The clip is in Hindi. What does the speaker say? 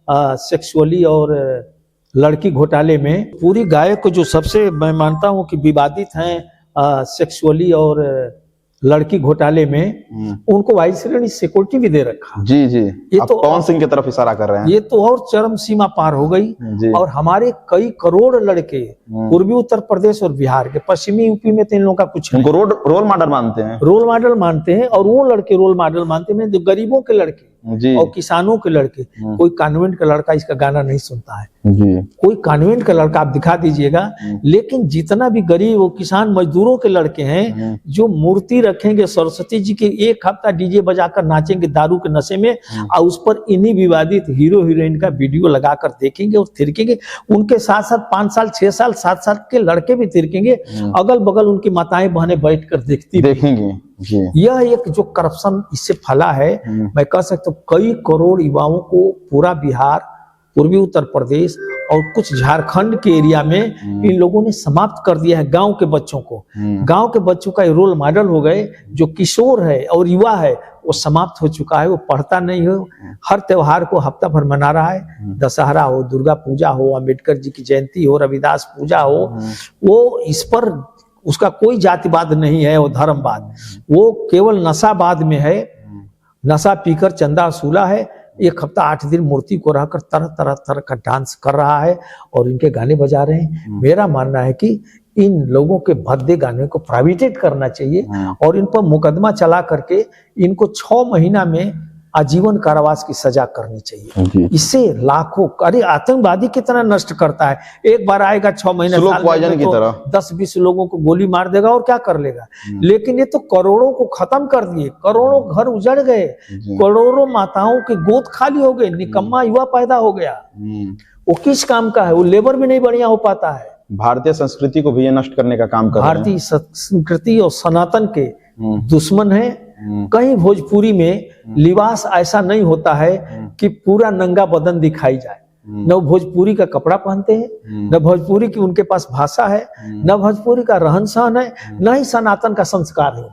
सेक्सुअली और लड़की घोटाले में पूरी गायक को जो सबसे मैं मानता हूं कि विवादित हैं सेक्सुअली और लड़की घोटाले में, उनको वाई श्रेणी सिक्योरिटी भी दे रखा। जी जी, ये आप तो पवन सिंह की तरफ इशारा कर रहे हैं। ये तो और चरम सीमा पार हो गई। और हमारे कई करोड़ लड़के पूर्वी उत्तर प्रदेश और बिहार के, पश्चिमी यूपी में तो इन लोगों का कुछ उनको रोल मॉडल मानते हैं, रोल मॉडल मानते हैं। और वो लड़के रोल मॉडल मानते हैं जो गरीबों के लड़के और किसानों के लड़के। कोई कॉन्वेंट का लड़का इसका गाना नहीं सुनता है जी। कोई कॉन्वेंट का लड़का आप दिखा दीजिएगा। लेकिन जितना भी गरीब और किसान मजदूरों के लड़के हैं जो मूर्ति रखेंगे सरस्वती जी के, एक हफ्ता डीजे बजाकर नाचेंगे दारू के नशे में, और उस पर इन्हीं विवादित हीरो हीरोइन का वीडियो लगाकर देखेंगे और थिरकेंगे। उनके साथ साथ 5 साल 6 साल 7 साल के लड़के भी थिरकेंगे, अगल बगल उनकी माताएं बहनें बैठकर देखेंगे। यह एक जो करप्शन इससे फैला है, मैं कह सकता हूँ कई करोड़ युवाओं को पूरा बिहार, पूर्वी उत्तर प्रदेश और कुछ झारखंड के एरिया में इन लोगों ने समाप्त कर दिया है। गांव के बच्चों को, गांव के बच्चों का रोल मॉडल हो गए। जो किशोर है और युवा है वो समाप्त हो चुका है। वो पढ़ता नहीं हो, हर त्योहार को हफ्ता भर मना रहा है। दशहरा हो, दुर्गा पूजा हो, अम्बेडकर जी की जयंती हो, रविदास पूजा हो, वो इस पर उसका कोई जातिवाद नहीं है और धर्मवाद, वो केवल नशाबाद में है। नशा पीकर चंदा वसूला है। एक हफ्ता 8 दिन मूर्ति को रहकर तरह का डांस कर रहा है और इनके गाने बजा रहे हैं। मेरा मानना है कि इन लोगों के भद्दे गाने को प्राइवेटेड करना चाहिए और इन पर मुकदमा चला करके इनको 6 महीना में आजीवन कारावास की सजा करनी चाहिए। इससे लाखों, अरे आतंकवादी कितना नष्ट करता है। एक बार आएगा 6 महीने साल की तरह 10-20 लोगों को गोली मार देगा और क्या कर लेगा। लेकिन ये तो करोड़ों को खत्म कर दिए, करोड़ों घर उजड़ गए, करोड़ों माताओं के गोद खाली हो गए, निकम्मा युवा पैदा हो गया। वो किस काम का है, वो लेबर भी नहीं बढ़िया हो पाता है। भारतीय संस्कृति को भी ये नष्ट करने का काम कर रहे हैं। भारतीय संस्कृति और सनातन के दुश्मन है। कहीं भोजपुरी में लिबास ऐसा नहीं होता है कि पूरा नंगा बदन दिखाई जाए। न भोजपुरी का कपड़ा पहनते हैं, न भोजपुरी की उनके पास भाषा है, न भोजपुरी का रहन सहन है, न ही सनातन का संस्कार है।